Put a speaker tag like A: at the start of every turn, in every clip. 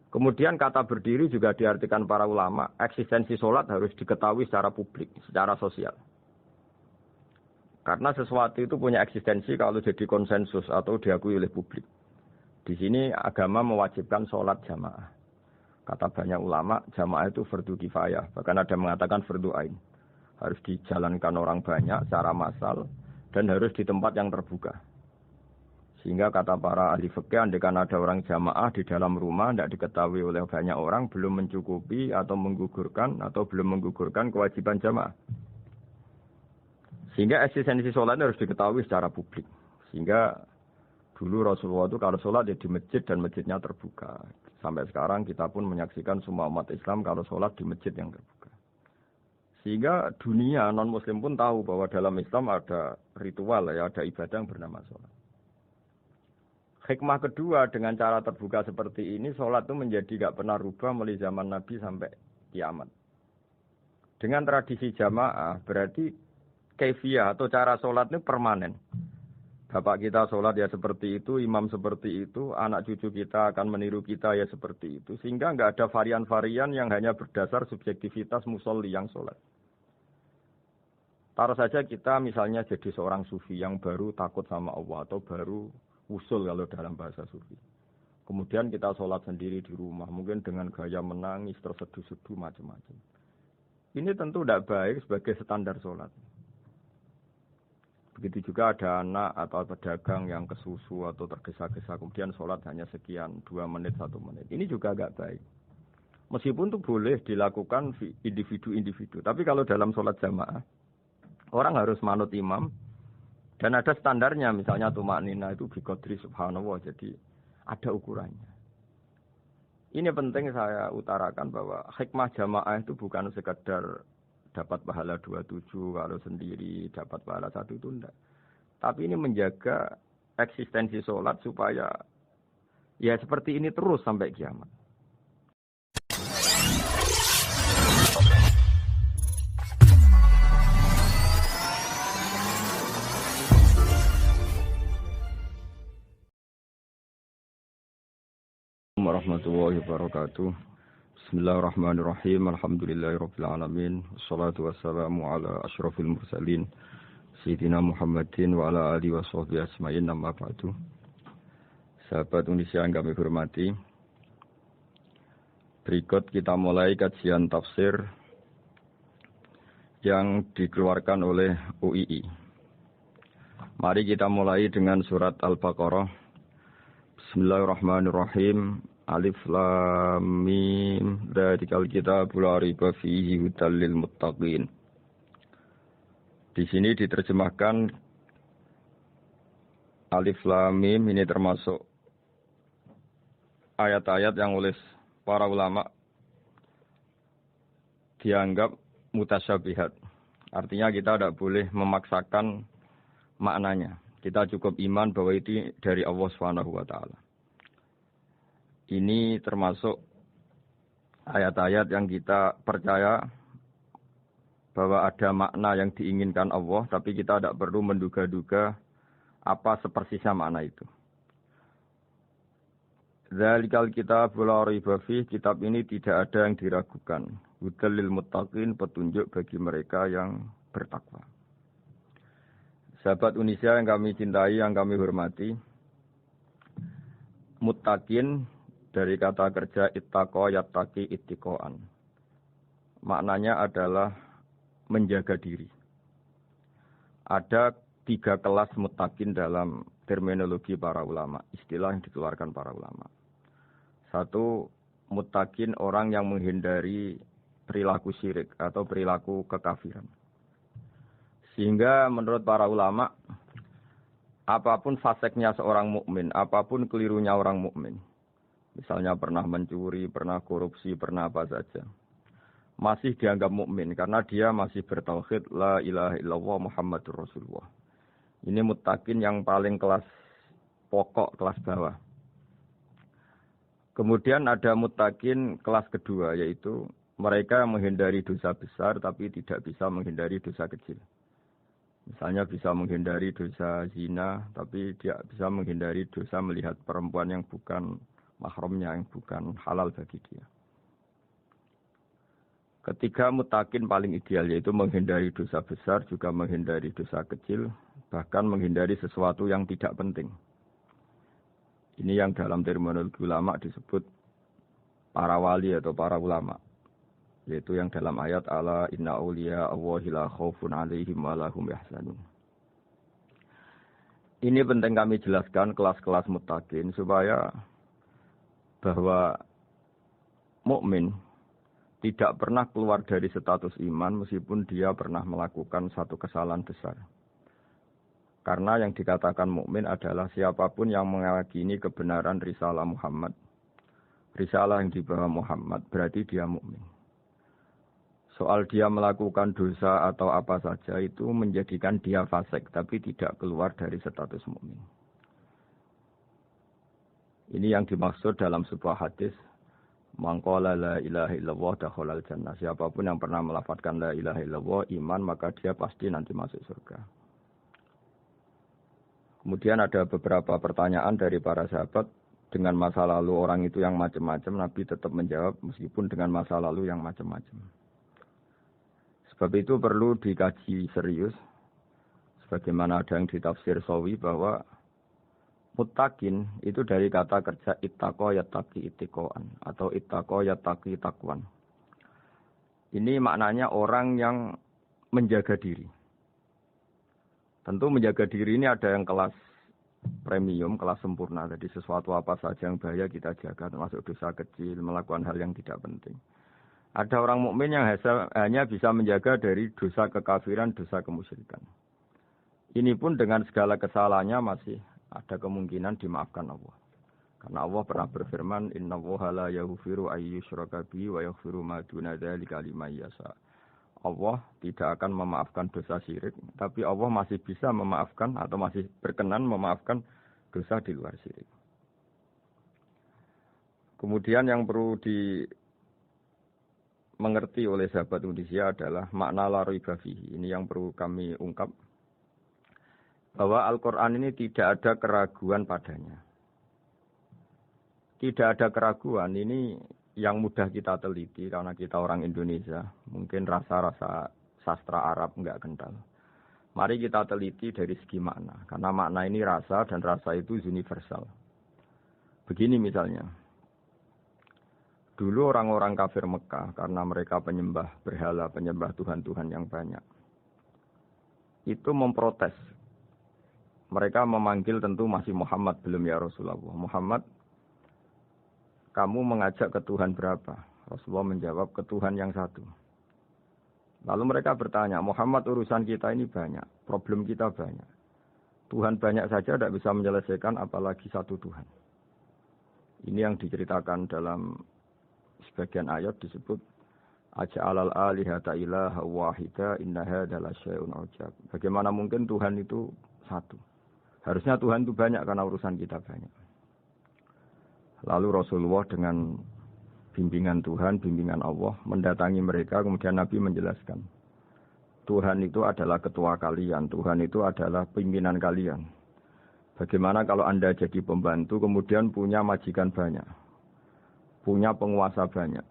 A: Kemudian kata berdiri juga diartikan para ulama, eksistensi sholat harus diketahui secara publik, secara sosial. Karena sesuatu itu punya eksistensi kalau jadi konsensus atau diakui oleh publik. Di sini agama mewajibkan sholat jamaah. Kata banyak ulama, jamaah itu fardu kifayah. Bahkan ada yang mengatakan fardu ain. Harus dijalankan orang banyak secara massal dan harus di tempat yang terbuka. Sehingga kata para ahli fikih, andaikan ada orang jamaah di dalam rumah tidak diketahui oleh banyak orang, belum mencukupi atau belum menggugurkan kewajiban jamaah. Sehingga eksistensi sholat harus diketahui secara publik. Sehingga dulu Rasulullah itu kalau sholat ya di masjid dan masjidnya terbuka. Sampai sekarang kita pun menyaksikan semua umat Islam kalau sholat di masjid yang terbuka. Sehingga dunia non-muslim pun tahu bahwa dalam Islam ada ritual, ya, ada ibadah yang bernama sholat. Hikmah kedua dengan cara terbuka seperti ini, sholat itu menjadi gak pernah rubah mulai zaman Nabi sampai kiamat. Dengan tradisi jamaah berarti kaifiyah atau cara sholat ini permanen. Bapak kita sholat ya seperti itu, imam seperti itu, anak cucu kita akan meniru kita ya seperti itu. Sehingga nggak ada varian-varian yang hanya berdasar subjektivitas musolli yang sholat. Taruh saja kita misalnya jadi seorang sufi yang baru takut sama Allah atau baru usul kalau dalam bahasa sufi. Kemudian kita sholat sendiri di rumah, mungkin dengan gaya menangis, terseduh-seduh macam-macam. Ini tentu tidak baik sebagai standar sholat. Begitu juga ada anak atau pedagang yang kesusu atau tergesa-gesa, kemudian sholat hanya sekian, 2 menit, 1 menit. Ini juga agak baik. Meskipun itu boleh dilakukan individu-individu. Tapi kalau dalam sholat jamaah, orang harus manut imam, dan ada standarnya. Misalnya tumaknina itu biqadri subhanallah, jadi ada ukurannya. Ini penting saya utarakan bahwa hikmah jamaah itu bukan sekedar dapat pahala 27, kalau sendiri dapat pahala 1 itu enggak. Tapi ini menjaga eksistensi sholat supaya ya seperti ini terus sampai kiamat. Warahmatullahi wabarakatuh. Bismillahirrahmanirrahim. Alhamdulillahirabbil alamin. Wassalatu wassalamu ala asyrafil mursalin sayyidina Muhammadin wa ala alihi washabbihi ajmain. Amma ba'du. Sahabat Indonesia yang kami hormati, berikut kita mulai kajian tafsir yang dikeluarkan oleh UII. Mari kita mulai dengan surat Al-Baqarah. Bismillahirrahmanirrahim. Alif lam mim dzalikal kitabul la raiba fihi hudal lil muttaqin. Di sini diterjemahkan Alif lam mim ini termasuk ayat-ayat yang oleh para ulama dianggap mutasyabihat. Artinya kita tidak boleh memaksakan maknanya. Kita cukup iman bahwa itu dari Allah Subhanahu wa taala. Ini termasuk ayat-ayat yang kita percaya bahwa ada makna yang diinginkan Allah, tapi kita tidak perlu menduga-duga apa sepersisnya makna itu. Dzalikal kitabul la raiba fihi, kitab ini tidak ada yang diragukan. Hudal lil muttaqin, petunjuk bagi mereka yang bertakwa. Sahabat Indonesia yang kami cintai, yang kami hormati, muttaqin dari kata kerja ittaqa yattaqi ittiqaan. Maknanya adalah menjaga diri. Ada 3 kelas muttaqin dalam terminologi para ulama, istilah yang dikeluarkan para ulama. 1, muttaqin orang yang menghindari perilaku syirik atau perilaku kekafiran. Sehingga menurut para ulama, apapun faseknya seorang mukmin, apapun kelirunya orang mukmin, misalnya pernah mencuri, pernah korupsi, pernah apa saja, masih dianggap mukmin karena dia masih bertauhid la ilaha illallah Muhammadur Rasulullah. Ini muttaqin yang paling kelas pokok, kelas bawah. Kemudian ada muttaqin kelas kedua, yaitu mereka menghindari dosa besar tapi tidak bisa menghindari dosa kecil. Misalnya bisa menghindari dosa zina, tapi dia bisa menghindari dosa melihat perempuan yang bukan mahramnya yang bukan halal bagi dia. Ketiga, muttaqin paling ideal yaitu menghindari dosa besar, juga menghindari dosa kecil, bahkan menghindari sesuatu yang tidak penting. Ini yang dalam terminologi ulama disebut para wali atau para ulama. Yaitu yang dalam ayat ala inna awliya Allahi la khaufun alaihim wa lahum yahzanun. Ini penting kami jelaskan kelas-kelas muttaqin supaya bahwa mukmin tidak pernah keluar dari status iman meskipun dia pernah melakukan satu kesalahan besar. Karena yang dikatakan mukmin adalah siapapun yang meyakini kebenaran risalah Muhammad. Risalah yang dibawa Muhammad berarti dia mukmin. Soal dia melakukan dosa atau apa saja itu menjadikan dia fasik tapi tidak keluar dari status mukmin. Ini yang dimaksud dalam sebuah hadis. Man qala la ilaha illallah dakhalal jannah. Siapapun yang pernah melafadzkan la ilaha illallah iman maka dia pasti nanti masuk surga. Kemudian ada beberapa pertanyaan dari para sahabat dengan masa lalu orang itu yang macam-macam, Nabi tetap menjawab meskipun dengan masa lalu yang macam-macam. Sebab itu perlu dikaji serius. Sebagaimana ada yang ditafsir Sawi bahwa muttaqin itu dari kata kerja ittaqa yattaqi ittiqaan atau ittaqa yattaqi taqwan. Ini maknanya orang yang menjaga diri. Tentu menjaga diri ini ada yang kelas premium, kelas sempurna. Jadi sesuatu apa saja yang bahaya kita jaga, termasuk dosa kecil, melakukan hal yang tidak penting. Ada orang mukmin yang hanya bisa menjaga dari dosa kekafiran, dosa kemusyrikan. Ini pun dengan segala kesalahannya masih ada kemungkinan dimaafkan Allah. Karena Allah pernah berfirman, innallaha la yaghfiru ayyushraka bihi wa yaghfiru ma duna dzalika liman yasha. Allah tidak akan memaafkan dosa syirik, tapi Allah masih bisa memaafkan atau masih berkenan memaafkan dosa di luar syirik. Kemudian yang perlu dimengerti oleh sahabat Indonesia adalah makna la raiba fihi. Ini yang perlu kami ungkap. Bahwa Al-Quran ini tidak ada keraguan padanya. Tidak ada keraguan, ini yang mudah kita teliti karena kita orang Indonesia. Mungkin rasa-rasa sastra Arab enggak kental. Mari kita teliti dari segi makna. Karena makna ini rasa dan rasa itu universal. Begini misalnya. Dulu orang-orang kafir Mekah karena mereka penyembah berhala, penyembah Tuhan-Tuhan yang banyak. Itu memprotes. Mereka memanggil tentu masih Muhammad, belum ya Rasulullah. Muhammad, kamu mengajak ke Tuhan berapa? Rasulullah menjawab, ke Tuhan yang satu. Lalu mereka bertanya, Muhammad urusan kita ini banyak, problem kita banyak. Tuhan banyak saja tidak bisa menyelesaikan, apalagi satu Tuhan. Ini yang diceritakan dalam sebagian ayat disebut, Aja'alal alihata ilaha wahida inna hadza lasyai'un ujab. Bagaimana mungkin Tuhan itu satu? Harusnya Tuhan itu banyak karena urusan kita banyak. Lalu Rasulullah dengan bimbingan Tuhan, bimbingan Allah, mendatangi mereka, kemudian Nabi menjelaskan. Tuhan itu adalah ketua kalian, Tuhan itu adalah pimpinan kalian. Bagaimana kalau Anda jadi pembantu, kemudian punya majikan banyak, punya penguasa banyak,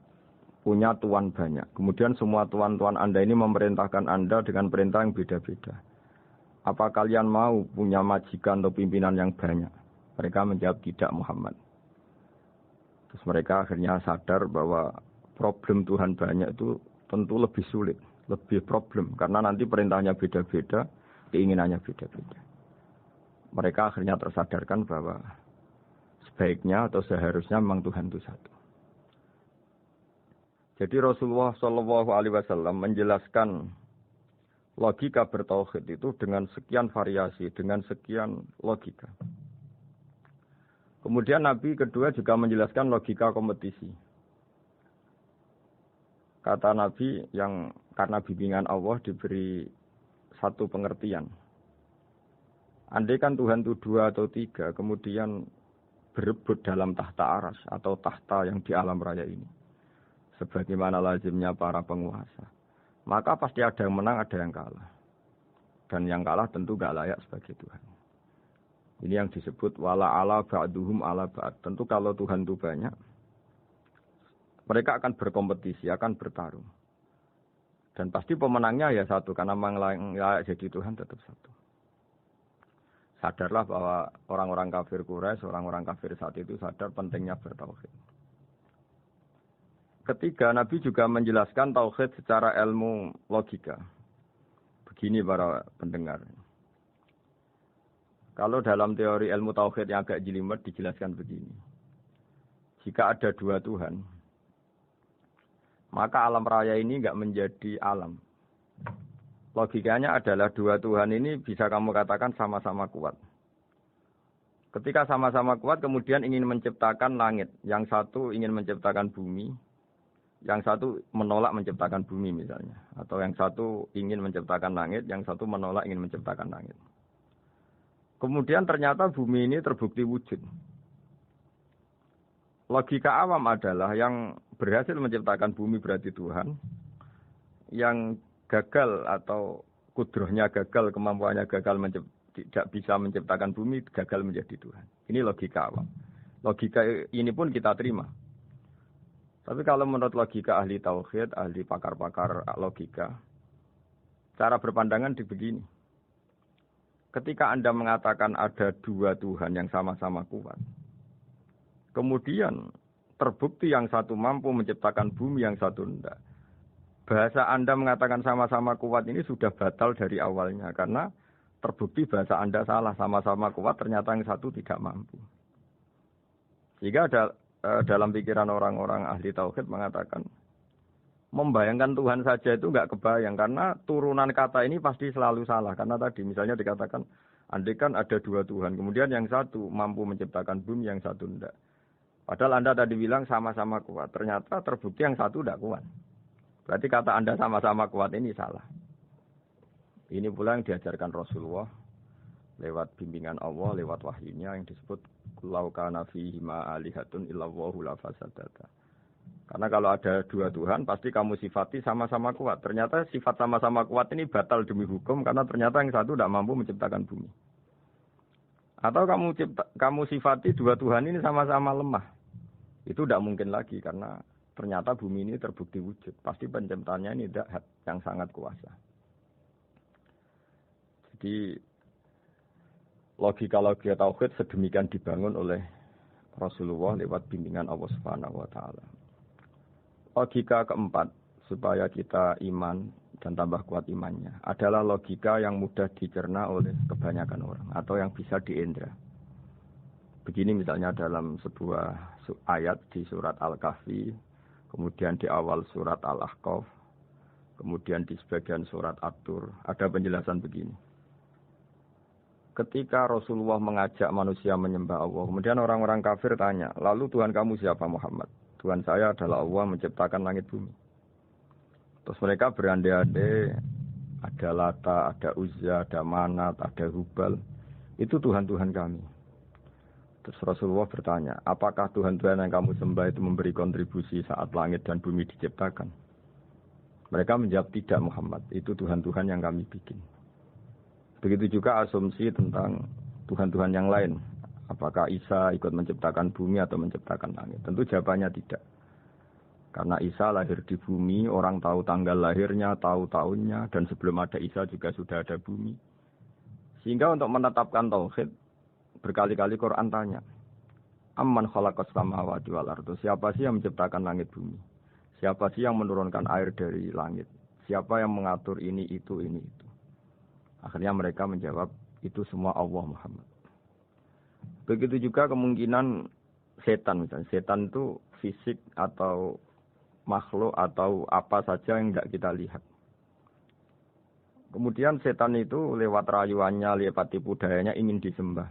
A: punya tuan banyak. Kemudian semua tuan-tuan Anda ini memerintahkan Anda dengan perintah yang beda-beda. Apa kalian mau punya majikan atau pimpinan yang banyak? Mereka menjawab tidak Muhammad. Terus mereka akhirnya sadar bahwa problem Tuhan banyak itu tentu lebih sulit, lebih problem. Karena nanti perintahnya beda-beda, keinginannya beda-beda. Mereka akhirnya tersadarkan bahwa sebaiknya atau seharusnya memang Tuhan itu satu. Jadi Rasulullah SAW menjelaskan logika bertauhid itu dengan sekian variasi, dengan sekian logika. Kemudian Nabi kedua juga menjelaskan logika kompetisi. Kata Nabi yang karena bimbingan Allah diberi satu pengertian. Andai kan Tuhan itu 2 atau 3, kemudian berebut dalam tahta aras atau tahta yang di alam raya ini. Sebagaimana lazimnya para penguasa. Maka pasti ada yang menang, ada yang kalah. Dan yang kalah tentu gak layak sebagai Tuhan. Ini yang disebut wala ala ba'duhum ala ba'd. Tentu kalau Tuhan itu banyak, mereka akan berkompetisi, akan bertarung. Dan pasti pemenangnya ya satu, karena memang layak jadi Tuhan tetap satu. Sadarlah bahwa orang-orang kafir Quraisy, orang-orang kafir saat itu sadar pentingnya bertauhid. Ketiga, Nabi juga menjelaskan tauhid secara ilmu logika. Begini para pendengar. Kalau dalam teori ilmu tauhid yang agak jelimet dijelaskan begini. Jika ada dua Tuhan, maka alam raya ini enggak menjadi alam. Logikanya adalah dua Tuhan ini bisa kamu katakan sama-sama kuat. Ketika sama-sama kuat kemudian ingin menciptakan langit. Yang satu ingin menciptakan bumi, yang satu menolak menciptakan bumi misalnya. Atau yang satu ingin menciptakan langit, yang satu menolak ingin menciptakan langit. Kemudian ternyata bumi ini terbukti wujud. Logika awam adalah yang berhasil menciptakan bumi berarti Tuhan. Yang gagal atau kudrohnya gagal, kemampuannya gagal tidak bisa menciptakan bumi, gagal menjadi Tuhan. Ini logika awam. Logika ini pun kita terima. Tapi kalau menurut logika ahli tauhid, ahli pakar-pakar logika, cara berpandangan begini. Ketika Anda mengatakan ada dua Tuhan yang sama-sama kuat, kemudian terbukti yang satu mampu menciptakan bumi, yang satu tidak. Bahasa Anda mengatakan sama-sama kuat ini sudah batal dari awalnya, karena terbukti bahasa Anda salah, sama-sama kuat ternyata yang satu tidak mampu. Jika ada dalam pikiran orang-orang ahli tauhid mengatakan, membayangkan Tuhan saja itu enggak kebayang, karena turunan kata ini pasti selalu salah. Karena tadi misalnya dikatakan, andai kan ada dua Tuhan, kemudian yang satu mampu menciptakan bumi, yang satu tidak. Padahal Anda tadi bilang sama-sama kuat, ternyata terbukti yang satu tidak kuat. Berarti kata Anda sama-sama kuat ini salah. Ini pula yang diajarkan Rasulullah lewat bimbingan Allah, lewat wahyunya yang disebut Lau kana fihi ma alihatun illallahu la fasadata. Karena kalau ada dua Tuhan, pasti kamu sifati sama-sama kuat. Ternyata sifat sama-sama kuat ini batal demi hukum, karena ternyata yang satu tidak mampu menciptakan bumi. Atau kamu sifati dua Tuhan ini sama-sama lemah. Itu tidak mungkin lagi, karena ternyata bumi ini terbukti wujud. Pasti penciptanya ini tidak yang sangat kuasa. Jadi logika-logika tauhid sedemikian dibangun oleh Rasulullah lewat bimbingan Allah Subhanahu wa taala. Logika keempat, supaya kita iman dan tambah kuat imannya, adalah logika yang mudah dicerna oleh kebanyakan orang, atau yang bisa diindra. Begini misalnya dalam sebuah ayat di surat Al-Kahfi, kemudian di awal surat Al-Ahqaf, kemudian di sebagian surat At-Tur, ada penjelasan begini. Ketika Rasulullah mengajak manusia menyembah Allah, kemudian orang-orang kafir tanya, lalu Tuhan kamu siapa Muhammad? Tuhan saya adalah Allah menciptakan langit bumi. Terus mereka berandai-andai, ada Lata, ada Uzza, ada Manat, ada Hubal. Itu Tuhan-Tuhan kami. Terus Rasulullah bertanya, apakah Tuhan-Tuhan yang kamu sembah itu memberi kontribusi saat langit dan bumi diciptakan? Mereka menjawab, tidak Muhammad, itu Tuhan-Tuhan yang kami bikin. Begitu juga asumsi tentang Tuhan-Tuhan yang lain. Apakah Isa ikut menciptakan bumi atau menciptakan langit? Tentu jawabannya tidak. Karena Isa lahir di bumi, orang tahu tanggal lahirnya, tahu tahunnya, dan sebelum ada Isa juga sudah ada bumi. Sehingga untuk menetapkan tauhid, berkali-kali Quran tanya, Amman khalaqas samawati wal ardh? Siapa sih yang menciptakan langit bumi? Siapa sih yang menurunkan air dari langit? Siapa yang mengatur ini, itu, ini, itu? Akhirnya mereka menjawab, itu semua Allah Muhammad. Begitu juga kemungkinan setan misalnya. Setan itu fisik atau makhluk atau apa saja yang tidak kita lihat. Kemudian setan itu lewat rayuannya, lewat tipu dayanya ingin disembah.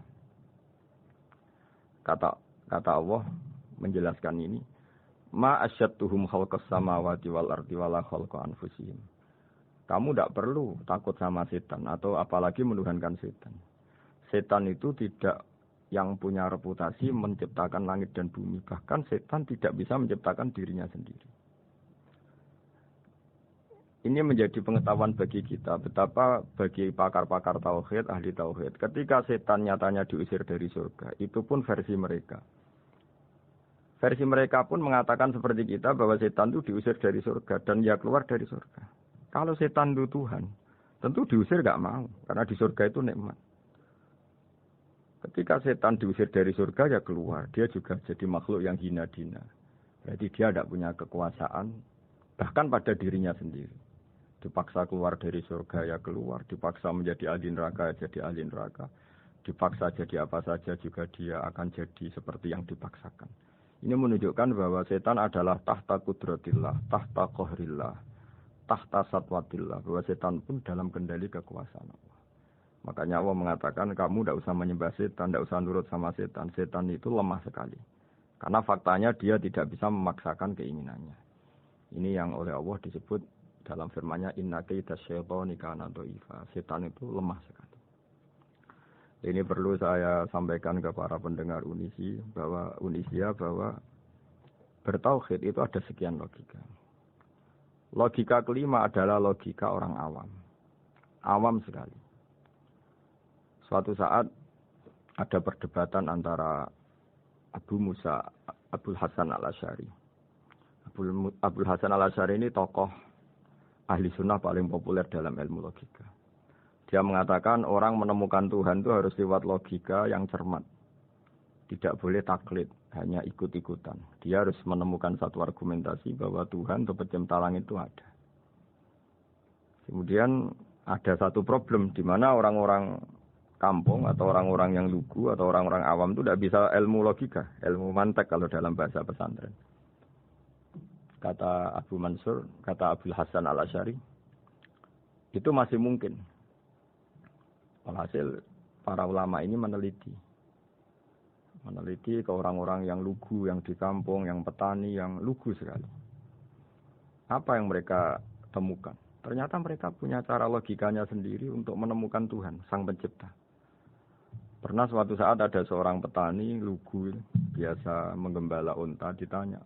A: Kata Allah menjelaskan ini, ma asyadtuhum khalqas samawati wal ardi wala khalqa anfusihim. Kamu tidak perlu takut sama setan atau apalagi menuhankan setan. Setan itu tidak yang punya reputasi menciptakan langit dan bumi. Bahkan setan tidak bisa menciptakan dirinya sendiri. Ini menjadi pengetahuan bagi kita, betapa bagi pakar-pakar tauhid, ahli tauhid, ketika setan nyatanya diusir dari surga, itu pun versi mereka. Versi mereka pun mengatakan seperti kita bahwa setan itu diusir dari surga dan ya keluar dari surga. Kalau setan itu Tuhan, tentu diusir gak mau, karena di surga itu nikmat. Ketika setan diusir dari surga ya keluar, dia juga jadi makhluk yang hina dina. Berarti dia tidak punya kekuasaan, bahkan pada dirinya sendiri. Dipaksa keluar dari surga ya keluar, dipaksa menjadi ahli neraka ya jadi ahli neraka, dipaksa jadi apa saja juga dia akan jadi seperti yang dipaksakan. Ini menunjukkan bahwa setan adalah tahta kudratillah, tahta qahrillah, tahta satwatillah, bahwa setan pun dalam kendali kekuasaan Allah. Makanya Allah mengatakan kamu tidak usah menyembah setan, tidak usah nurut sama setan. Setan itu lemah sekali. Karena faktanya dia tidak bisa memaksakan keinginannya. Ini yang oleh Allah disebut dalam firman-Nya inna kaida syaitani kana dhaifa. Setan itu lemah sekali. Ini perlu saya sampaikan ke para pendengar Unisia bahwa bertauhid itu ada sekian logika. Logika kelima adalah logika orang awam. Awam sekali. Suatu saat ada perdebatan antara Abul Hasan al-Asy'ari. Abul Hasan al-Asy'ari ini tokoh ahli sunnah paling populer dalam ilmu logika. Dia mengatakan orang menemukan Tuhan itu harus lewat logika yang cermat. Tidak boleh taklid, hanya ikut-ikutan. Dia harus menemukan satu argumentasi bahwa Tuhan atau pencipta langit itu ada. Kemudian ada satu problem di mana orang-orang kampung atau orang-orang yang lugu atau orang-orang awam itu tidak bisa ilmu logika, ilmu mantek kalau dalam bahasa pesantren. Kata Abu Mansur, kata Abul Hasan al-Asy'ari, itu masih mungkin. Alhasil para ulama ini meneliti ke orang-orang yang lugu, yang di kampung, yang petani, yang lugu sekali. Apa yang mereka temukan? Ternyata mereka punya cara logikanya sendiri untuk menemukan Tuhan, Sang Pencipta. Pernah suatu saat ada seorang petani lugu, biasa menggembala unta, ditanya,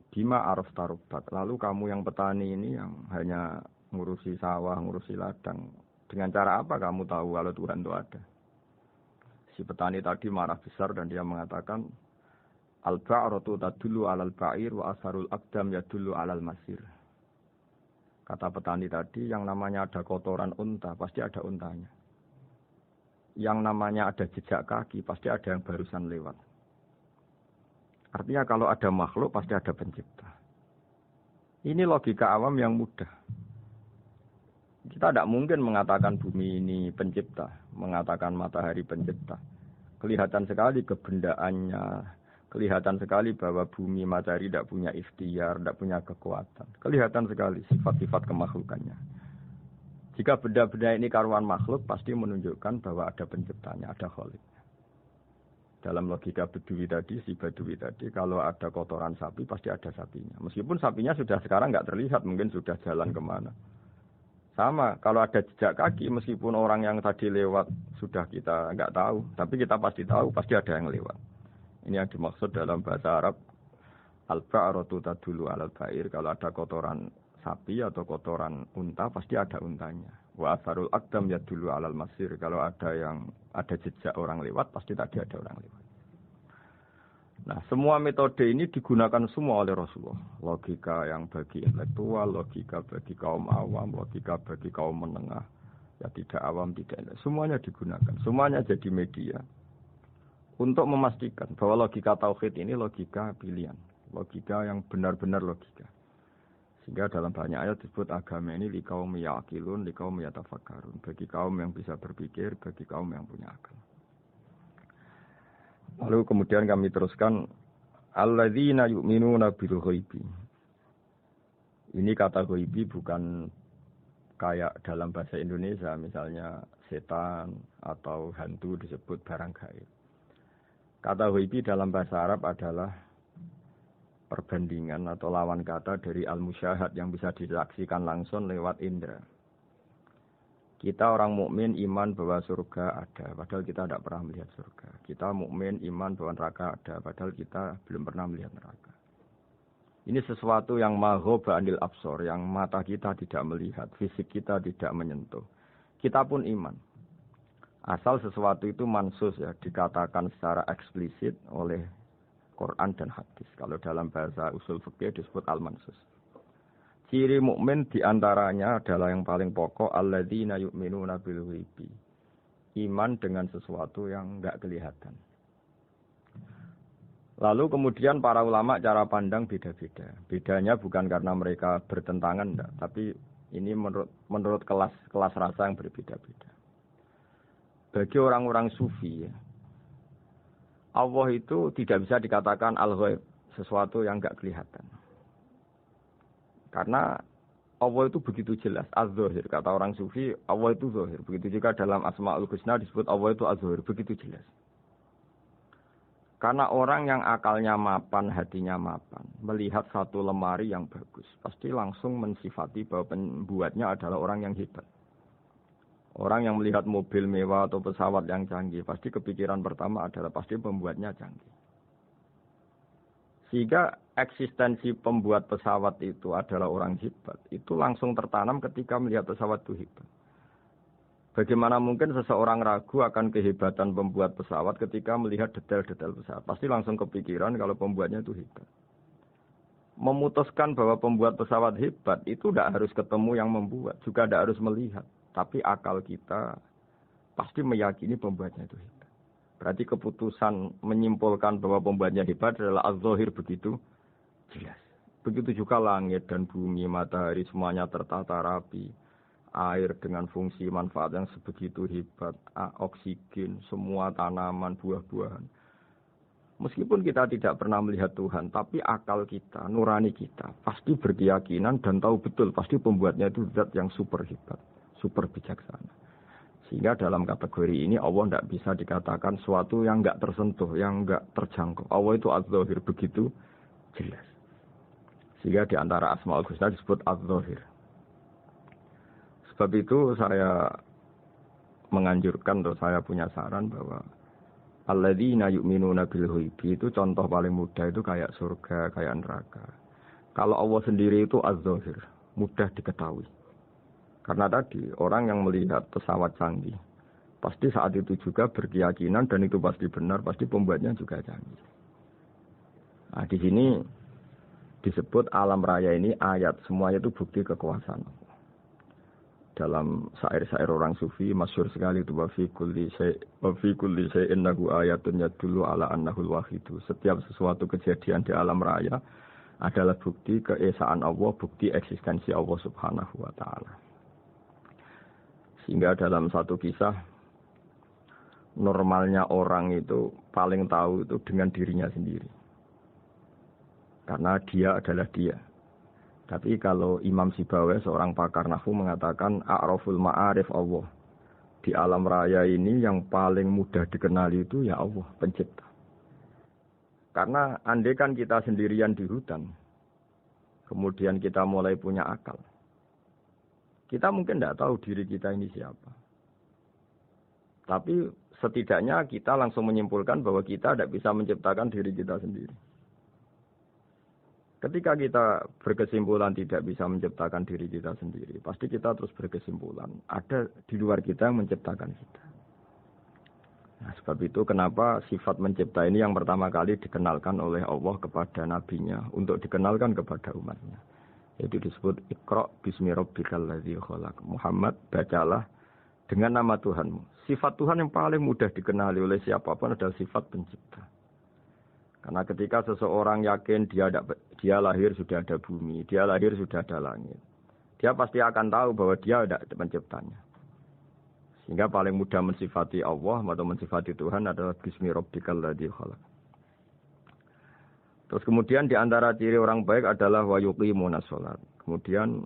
A: Bima araf tarubat, lalu kamu yang petani ini yang hanya ngurusi sawah, ngurusi ladang, dengan cara apa kamu tahu kalau Tuhan itu ada? Si petani tadi marah besar dan dia mengatakan, Al-ba'ratu tadullu alal ba'ir wa asharul aqdam yadullu alal masir. Kata petani tadi, yang namanya ada kotoran unta, pasti ada untanya. Yang namanya ada jejak kaki, pasti ada yang barusan lewat. Artinya kalau ada makhluk, pasti ada pencipta. Ini logika awam yang mudah. Kita tidak mungkin mengatakan bumi ini pencipta, mengatakan matahari pencipta. Kelihatan sekali kebendaannya, kelihatan sekali bahwa bumi matahari tidak punya ikhtiar, tidak punya kekuatan. Kelihatan sekali sifat-sifat kemakhlukannya. Jika benda-benda ini karuan makhluk, pasti menunjukkan bahwa ada penciptanya, ada khaliknya. Dalam logika Bedui tadi, si Bedui tadi, kalau ada kotoran sapi, pasti ada sapinya. Meskipun sapinya sudah sekarang nggak terlihat, mungkin sudah jalan kemana. Sama, kalau ada jejak kaki, meskipun orang yang tadi lewat sudah kita nggak tahu, tapi kita pasti tahu, pasti ada yang lewat. Ini yang dimaksud dalam bahasa Arab, al-ba'ratu tadullu alal ba'ir, kalau ada kotoran sapi atau kotoran unta, pasti ada untanya. Wa asharul aqdam yadullu alal masir, kalau ada jejak orang lewat, pasti tadi ada orang lewat. Nah, semua metode ini digunakan semua oleh Rasulullah. Logika yang bagi intelektual, logika bagi kaum awam, logika bagi kaum menengah, ya tidak awam, tidak. Semuanya digunakan, semuanya jadi media untuk memastikan bahwa logika tauhid ini logika pilihan, logika yang benar-benar logika. Sehingga dalam banyak ayat disebut agama ini liqaum yaqilun, liqaum yatafakkarun, bagi kaum yang bisa berpikir, bagi kaum yang punya akal. Lalu kemudian kami teruskan alladzina yu'minuna bil ghaibi. Ini kata ghaibi bukan kayak dalam bahasa Indonesia misalnya setan atau hantu disebut barang gaib. Kata ghaibi dalam bahasa Arab adalah perbandingan atau lawan kata dari al-musyahad yang bisa disaksikan langsung lewat indera. Kita orang mukmin iman bahwa surga ada, padahal kita tidak pernah melihat surga. Kita mukmin iman bahwa neraka ada, padahal kita belum pernah melihat neraka. Ini sesuatu yang maghoba anil absor, yang mata kita tidak melihat, fisik kita tidak menyentuh. Kita pun iman. Asal sesuatu itu mansus ya, dikatakan secara eksplisit oleh Quran dan hadis. Kalau dalam bahasa usul fikih disebut al-mansus. Ciri mukmin diantaranya adalah yang paling pokok, alladzina yu'minuna bil ghaibi. Iman dengan sesuatu yang enggak kelihatan. Lalu kemudian para ulama cara pandang beda-beda. Bedanya bukan karena mereka bertentangan, enggak, tapi ini menurut kelas rasa yang berbeda-beda. Bagi orang-orang sufi, ya, Allah itu tidak bisa dikatakan al-ghaib, sesuatu yang enggak kelihatan. Karena Allah itu begitu jelas, az-zahir. Kata orang sufi, Allah itu zahir. Begitu juga dalam Asmaul Husna disebut Allah itu az-zahir, begitu jelas. Karena orang yang akalnya mapan, hatinya mapan, melihat satu lemari yang bagus, pasti langsung mensifati bahwa pembuatnya adalah orang yang hebat. Orang yang melihat mobil mewah atau pesawat yang canggih, pasti kepikiran pertama adalah pasti pembuatnya canggih. Sehingga eksistensi pembuat pesawat itu adalah orang hebat, itu langsung tertanam ketika melihat pesawat itu hebat. Bagaimana mungkin seseorang ragu akan kehebatan pembuat pesawat ketika melihat detail-detail pesawat? Pasti langsung kepikiran kalau pembuatnya itu hebat. Memutuskan bahwa pembuat pesawat hebat itu tidak harus ketemu yang membuat, juga tidak harus melihat. Tapi akal kita pasti meyakini pembuatnya itu hebat. Berarti keputusan menyimpulkan bahwa pembuatnya hebat adalah az-zahir begitu jelas. Begitu juga langit dan bumi, matahari semuanya tertata rapi. Air dengan fungsi manfaat yang sebegitu hebat, oksigen, semua tanaman, buah-buahan. Meskipun kita tidak pernah melihat Tuhan, tapi akal kita, nurani kita, pasti berkeyakinan dan tahu betul, pasti pembuatnya itu zat yang super hebat, super bijaksana. Sehingga dalam kategori ini Allah tidak bisa dikatakan suatu yang tidak tersentuh, yang tidak terjangkau. Allah itu az-zahir, begitu jelas. Sehingga di antara Asmaul Husna disebut az-zahir. Sebab itu saya menganjurkan atau saya punya saran bahwa alladzina yu'minuna bil ghaibi itu contoh paling mudah itu kayak surga, kayak neraka. Kalau Allah sendiri itu az-zahir, mudah diketahui. Karena tadi orang yang melihat pesawat canggih pasti saat itu juga berkeyakinan dan itu pasti benar, pasti pembuatnya juga canggih. Nah, di sini disebut alam raya ini ayat, semuanya itu bukti kekuasaan. Dalam syair-syair orang sufi masyhur sekali itu wa fi kulli syai'in lahu ayatun yadullu ala annahul wahidu. Setiap sesuatu kejadian di alam raya adalah bukti keesaan Allah, bukti eksistensi Allah Subhanahu wa taala. Sehingga dalam satu kisah normalnya orang itu paling tahu itu dengan dirinya sendiri. Karena dia adalah dia. Tapi kalau Imam Sibawai, seorang pakar nahwu, mengatakan a'raful ma'arif Allah. Di alam raya ini yang paling mudah dikenali itu ya Allah, pencipta. Karena andai kan kita sendirian di hutan, kemudian kita mulai punya akal, kita mungkin tidak tahu diri kita ini siapa. Tapi setidaknya kita langsung menyimpulkan bahwa kita tidak bisa menciptakan diri kita sendiri. Ketika kita berkesimpulan tidak bisa menciptakan diri kita sendiri, pasti kita terus berkesimpulan ada di luar kita yang menciptakan kita. Nah, sebab itu kenapa sifat mencipta ini yang pertama kali dikenalkan oleh Allah kepada nabinya untuk dikenalkan kepada umatnya. Yaitu disebut Iqra bismi rabbikal ladzi khalaq. Muhammad, bacalah dengan nama Tuhanmu. Sifat Tuhan yang paling mudah dikenali oleh siapapun adalah sifat pencipta. Karena ketika seseorang yakin dia lahir sudah ada bumi, dia lahir sudah ada langit, dia pasti akan tahu bahwa dia ada penciptanya. Sehingga paling mudah mensifati Allah atau mensifati Tuhan adalah bismi rabbikal ladzi khalaq. Terus kemudian di antara ciri orang baik adalah wa yuqimunas shalat. Kemudian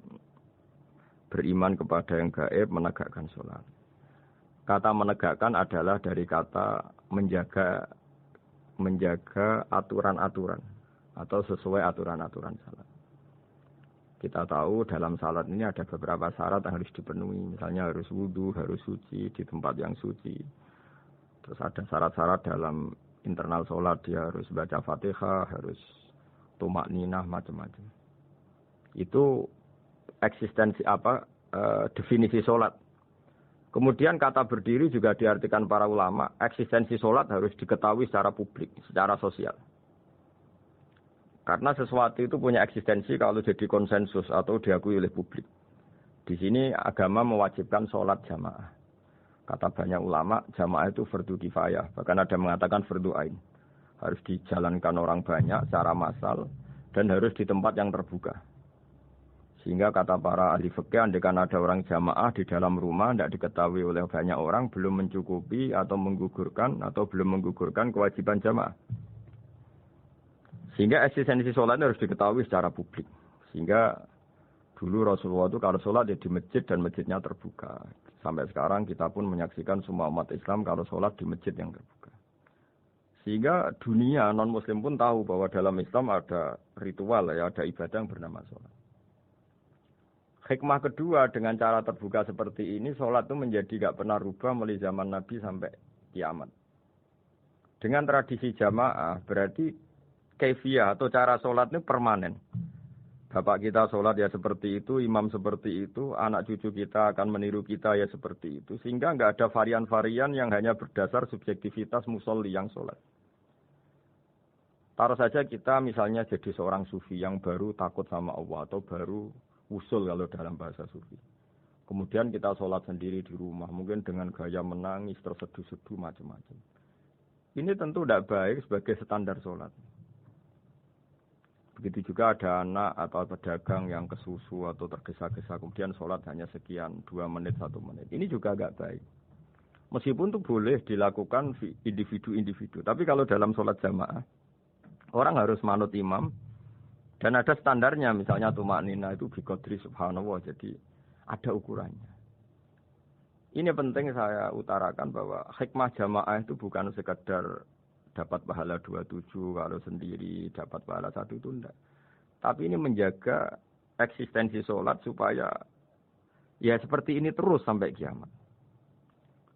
A: beriman kepada yang gaib, menegakkan salat. Kata menegakkan adalah dari kata menjaga aturan-aturan atau sesuai aturan-aturan salat. Kita tahu dalam salat ini ada beberapa syarat yang harus dipenuhi. Misalnya harus wudu, harus suci di tempat yang suci. Terus ada syarat-syarat dalam internal salat, dia harus baca Fatihah, harus tumakninah, macam-macam. Itu eksistensi definisi sholat. Kemudian kata berdiri juga diartikan para ulama, eksistensi sholat harus diketahui secara publik, secara sosial. Karena sesuatu itu punya eksistensi kalau jadi konsensus atau diakui oleh publik. Di sini agama mewajibkan sholat jamaah. Kata banyak ulama, jamaah itu fardu kifayah. Bahkan ada yang mengatakan fardu ain. Harus dijalankan orang banyak secara massal dan harus di tempat yang terbuka. Sehingga kata para ahli fikih, andaikan ada orang jamaah di dalam rumah, tidak diketahui oleh banyak orang, belum mencukupi atau belum menggugurkan kewajiban jamaah. Sehingga eksistensi sholat harus diketahui secara publik. Sehingga dulu Rasulullah itu kalau sholat ya di masjid dan masjidnya terbuka. Sampai sekarang kita pun menyaksikan semua umat Islam kalau sholat di masjid yang terbuka. Sehingga dunia non-muslim pun tahu bahwa dalam Islam ada ritual, ya, ada ibadah yang bernama sholat. Hikmah kedua dengan cara terbuka seperti ini, sholat itu menjadi gak pernah rubah mulai zaman Nabi sampai kiamat. Dengan tradisi jamaah berarti kaifiyah atau cara sholat ini permanen. Bapak kita sholat ya seperti itu, imam seperti itu, anak cucu kita akan meniru kita ya seperti itu. Sehingga nggak ada varian-varian yang hanya berdasar subjektivitas musolli yang sholat. Taruh saja kita misalnya jadi seorang sufi yang baru takut sama Allah atau baru usul kalau dalam bahasa sufi. Kemudian kita sholat sendiri di rumah, mungkin dengan gaya menangis, terseduh-seduh macam-macam. Ini tentu tidak baik sebagai standar sholat. Begitu juga ada anak atau pedagang yang kesusu atau tergesa-gesa, kemudian sholat hanya sekian, 2 menit, 1 menit. Ini juga agak baik. Meskipun itu boleh dilakukan individu-individu. Tapi kalau dalam sholat jamaah, orang harus manut imam, dan ada standarnya, misalnya tumakninah itu biqadri subhanallah, jadi ada ukurannya. Ini penting saya utarakan bahwa hikmah jamaah itu bukan sekedar dapat pahala 27 kalau sendiri, dapat pahala 1 itu enggak. Tapi ini menjaga eksistensi sholat supaya ya seperti ini terus sampai kiamat.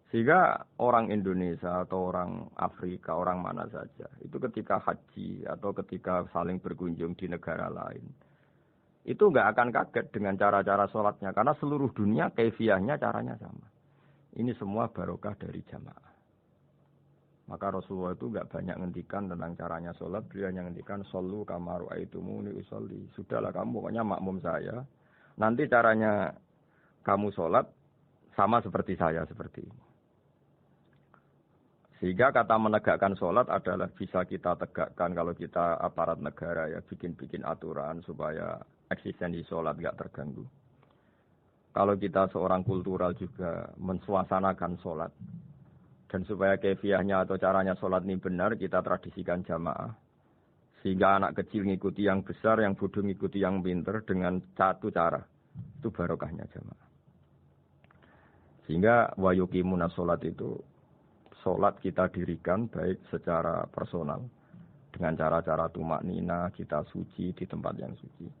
A: Sehingga orang Indonesia atau orang Afrika, orang mana saja, itu ketika haji atau ketika saling berkunjung di negara lain, itu enggak akan kaget dengan cara-cara sholatnya. Karena seluruh dunia kaifiyahnya caranya sama. Ini semua barokah dari jamaah. Maka Rasulullah itu enggak banyak ngendikan tentang caranya sholat. Beliau hanya ngendikan, shollu kama ra'aitumuni usolli. Sudahlah kamu pokoknya makmum saya. Nanti caranya kamu sholat sama seperti saya, seperti ini. Sehingga kata menegakkan sholat adalah bisa kita tegakkan kalau kita aparat negara ya, bikin-bikin aturan supaya eksistensi sholat enggak terganggu. Kalau kita seorang kultural juga mensuasanakan sholat. Dan supaya kefiahnya atau caranya sholat ini benar, kita tradisikan jamaah. Sehingga anak kecil ngikuti yang besar, yang bodoh ngikuti yang pinter dengan satu cara. Itu barokahnya jamaah. Sehingga wa yuqimuna sholat itu, sholat kita dirikan baik secara personal. Dengan cara-cara tumakninah, kita suci di tempat yang suci.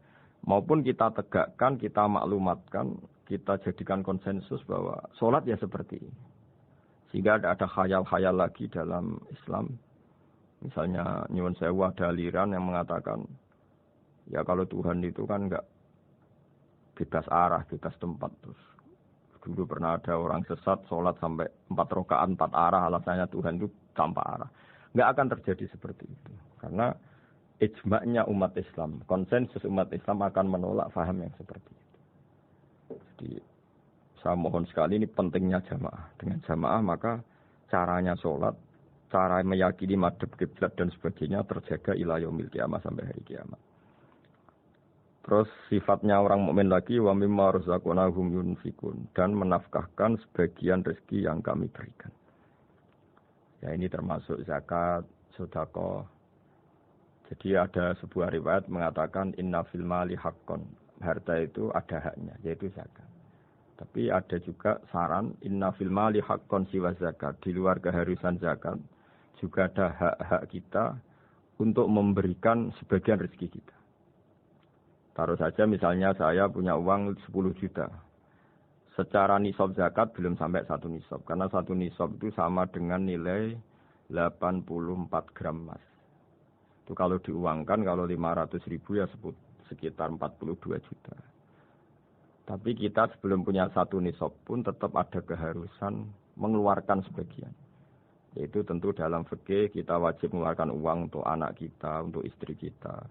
A: Maupun kita tegakkan, kita maklumatkan, kita jadikan konsensus bahwa sholat ya seperti ini. Sehingga ada khayal-khayal lagi dalam Islam. Misalnya nyuwun sewu ada aliran yang mengatakan, ya kalau Tuhan itu kan enggak bebas arah, bebas tempat. Terus dulu pernah ada orang sesat sholat sampai 4 rakaat 4 arah, alasannya Tuhan itu tanpa arah. Enggak akan terjadi seperti itu. Karena ijma'nya umat Islam, konsensus umat Islam akan menolak faham yang seperti itu. Jadi saya mohon sekali, ini pentingnya jamaah. Dengan jamaah maka caranya sholat, cara meyakini madhab kiblat dan sebagainya terjaga ila yaumil qiyamah sampai hari kiamat. Terus sifatnya orang mukmin lagi wa mimma razaqnahum yunfikun, dan menafkahkan sebagian rezeki yang kami berikan. Ya ini termasuk zakat, sedekah. Jadi ada sebuah riwayat mengatakan inna fil mali haqqan. Harta itu ada haknya, yaitu zakat. Tapi ada juga saran inna fil mali haqqan siwa zakat, di luar keharusan zakat juga ada hak-hak kita untuk memberikan sebagian rezeki kita. Taruh saja misalnya saya punya uang 10 juta. Secara nisab zakat belum sampai 1 nisab, karena 1 nisab itu sama dengan nilai 84 gram emas. Itu kalau diuangkan, kalau 500.000 ya sekitar 42 juta. Tapi kita sebelum punya satu nisab pun tetap ada keharusan mengeluarkan sebagian. Yaitu tentu dalam fikih kita wajib mengeluarkan uang untuk anak kita, untuk istri kita.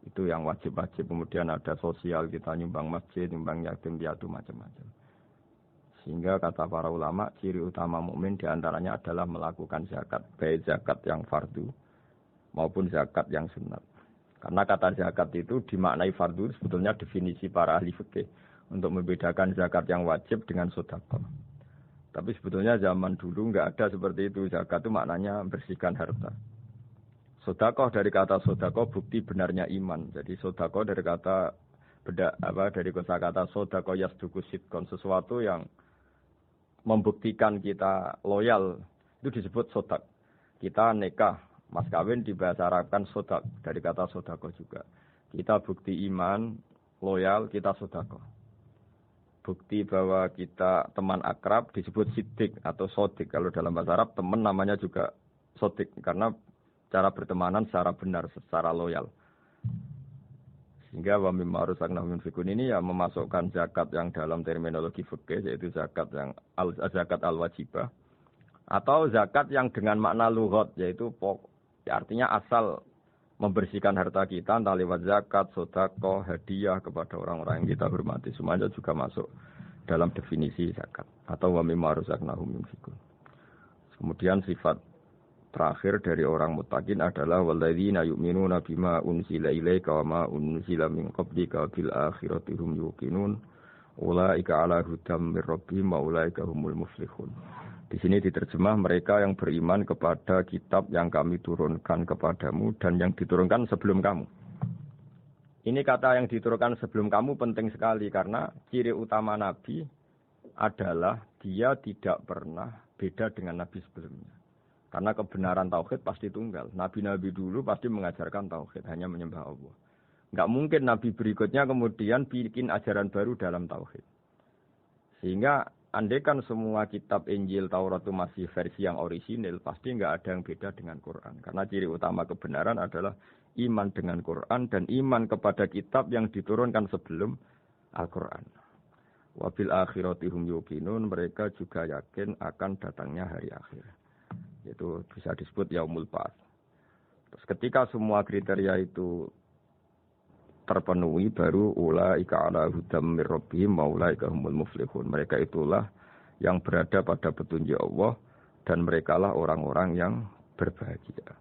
A: Itu yang wajib-wajib. Kemudian ada sosial, kita nyumbang masjid, nyumbang yatim piatu, macam-macam. Sehingga kata para ulama, ciri utama mukmin diantaranya adalah melakukan zakat. Baik zakat yang fardu maupun zakat yang sunat. Karena kata zakat itu dimaknai fardu, sebetulnya definisi para ahli fikih untuk membedakan zakat yang wajib dengan sedekah. Tapi sebetulnya zaman dulu enggak ada seperti itu. Zakat itu maknanya bersihkan harta. Sedekah dari kata sedekah bukti benarnya iman. Jadi sedekah dari kata dari kosakata sedekah yasduku sidqon, sesuatu yang membuktikan kita loyal itu disebut sedekah. Kita nikah, mas kawin di bahasa Arab kan sedekah dari kata sedekah juga. Kita bukti iman, loyal, kita sedekah. Bukti bahwa kita teman akrab disebut sidik atau sodik. Kalau dalam bahasa Arab teman namanya juga sodik karena cara bertemanan secara benar, secara loyal. Sehingga wa mimma razaqnahum yunfiqun ini ya memasukkan zakat yang dalam terminologi fikih yaitu zakat yang zakat al-wajibah atau zakat yang dengan makna lughat yaitu artinya asal membersihkan harta kita entah lewat zakat, sedekah, hadiah kepada orang-orang yang kita hormati, semuanya juga masuk dalam definisi zakat atau wa mimma razaqnahum yunfiqun. Kemudian sifat terakhir dari orang muttaqin adalah walladzina yu'minuna bima unzila ilaika wa ma unzila min qablika bil akhirati hum yuqinun ulaika ala hudam mir rabbihim wa ulaika humul muflihun. Di sini diterjemah mereka yang beriman kepada kitab yang kami turunkan kepadamu dan yang diturunkan sebelum kamu. Ini kata yang diturunkan sebelum kamu penting sekali karena ciri utama Nabi adalah dia tidak pernah beda dengan Nabi sebelumnya. Karena kebenaran tauhid pasti tunggal. Nabi-nabi dulu pasti mengajarkan tauhid, hanya menyembah Allah. Enggak mungkin Nabi berikutnya kemudian bikin ajaran baru dalam tauhid. Sehingga andaikan semua kitab Injil, Taurat itu masih versi yang orisinil, pasti enggak ada yang beda dengan Quran. Karena ciri utama kebenaran adalah iman dengan Quran dan iman kepada kitab yang diturunkan sebelum Al-Quran. Wabil akhirati hum yuqinun, mereka juga yakin akan datangnya hari akhir. Itu bisa disebut yaumul ba'ats. Terus ketika semua kriteria itu terpenuhi baru ulaika ala hudam mir rabbihim wa ulaika humul muflihun. Mereka itulah yang berada pada petunjuk Allah dan merekalah orang-orang yang berbahagia.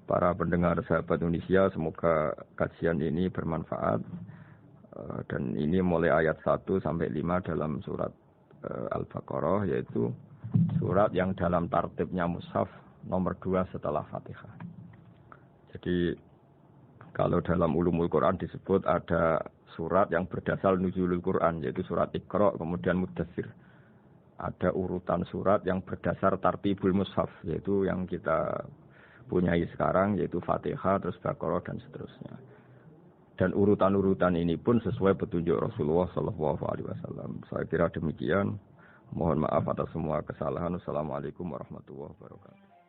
A: Para pendengar sahabat Indonesia, semoga kajian ini bermanfaat. Dan ini mulai ayat 1 sampai 5 dalam surat Al-Baqarah, yaitu surat yang dalam tartibnya mushaf nomor 2 setelah Fatihah. Jadi kalau dalam ulumul Quran disebut ada surat yang berdasar nuzulul Quran, yaitu surat Iqra, kemudian Mudaththir. Ada urutan surat yang berdasar tartibul mushaf, yaitu yang kita punyai sekarang, yaitu Fatihah, terus Baqarah, dan seterusnya. Dan urutan-urutan ini pun sesuai petunjuk Rasulullah SAW. Saya kira demikian. Mohon maaf atas semua kesalahan. Assalamualaikum warahmatullahi wabarakatuh.